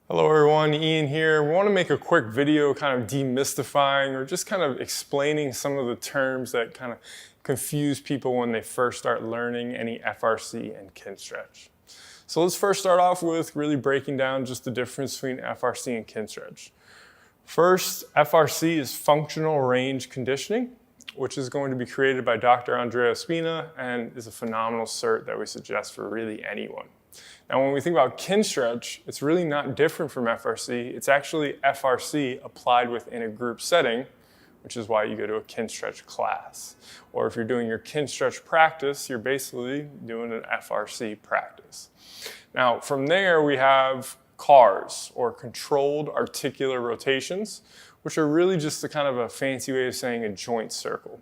Hello everyone, Ian here. We want to make a quick video kind of demystifying or just kind of explaining some of the terms that kind of confuse people when they first start learning any FRC and Kinstretch. So let's first start off with really breaking down just the difference between FRC and Kinstretch. First, FRC is functional range conditioning, which is going to be created by Dr. Andrea Spina and is a phenomenal cert that we suggest for really anyone. Now, when we think about Kinstretch, it's really not different from FRC. It's actually FRC applied within a group setting, which is why you go to a Kinstretch class. Or if you're doing your Kinstretch practice, you're basically doing an FRC practice. Now, from there, we have CARs, or controlled articular rotations, which are really just a kind of a fancy way of saying a joint circle.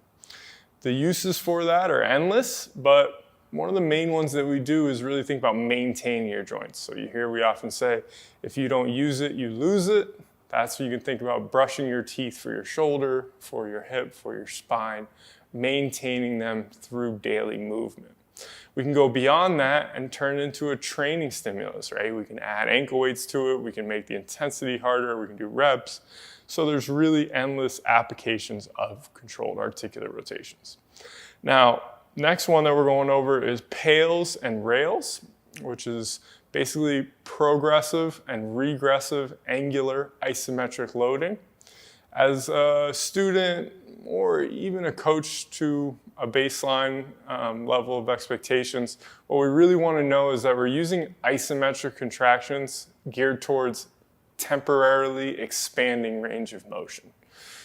The uses for that are endless, but one of the main ones that we do is really think about maintaining your joints. So you hear we often say, if you don't use it, you lose it. That's what you can think about brushing your teeth for your shoulder, for your hip, for your spine, maintaining them through daily movement. We can go beyond that and turn it into a training stimulus, right? We can add ankle weights to it. We can make the intensity harder. We can do reps. So there's really endless applications of controlled articular rotations. Now, next one that we're going over is Pails and Rails, which is basically progressive and regressive angular isometric loading. As a student or even a coach to a baseline level of expectations, what we really want to know is that we're using isometric contractions geared towards temporarily expanding range of motion.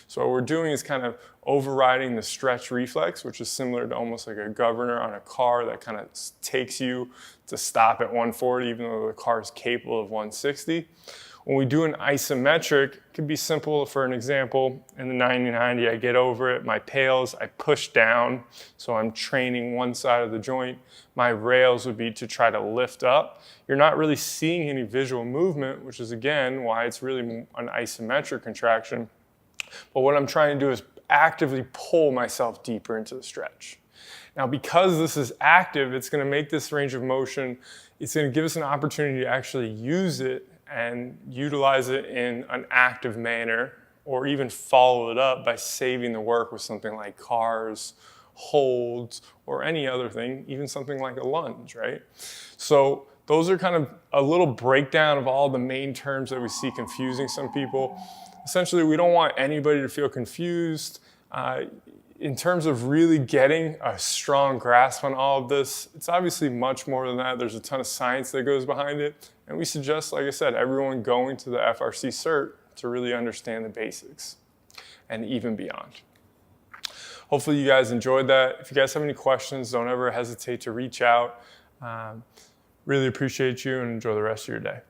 So what we're doing is kind of overriding the stretch reflex, which is similar to almost like a governor on a car that kind of takes you to stop at 140, even though the car is capable of 160. When we do an isometric, it can be simple. For an example, in the 90-90, I get over it. My pails, I push down, so I'm training one side of the joint. My rails would be to try to lift up. You're not really seeing any visual movement, which is, again, why it's really an isometric contraction. But what I'm trying to do is actively pull myself deeper into the stretch. Now, because this is active, it's going to make this range of motion, it's going to give us an opportunity to actually use it and utilize it in an active manner, or even follow it up by saving the work with something like cars, holds, or any other thing, even something like a lunge, right? So those are kind of a little breakdown of all the main terms that we see confusing some people. Essentially, we don't want anybody to feel confused. In terms of really getting a strong grasp on all of this, it's obviously much more than that. There's a ton of science that goes behind it. And we suggest, like I said, everyone going to the FRC cert to really understand the basics and even beyond. Hopefully you guys enjoyed that. If you guys have any questions, don't ever hesitate to reach out. Really appreciate you and enjoy the rest of your day.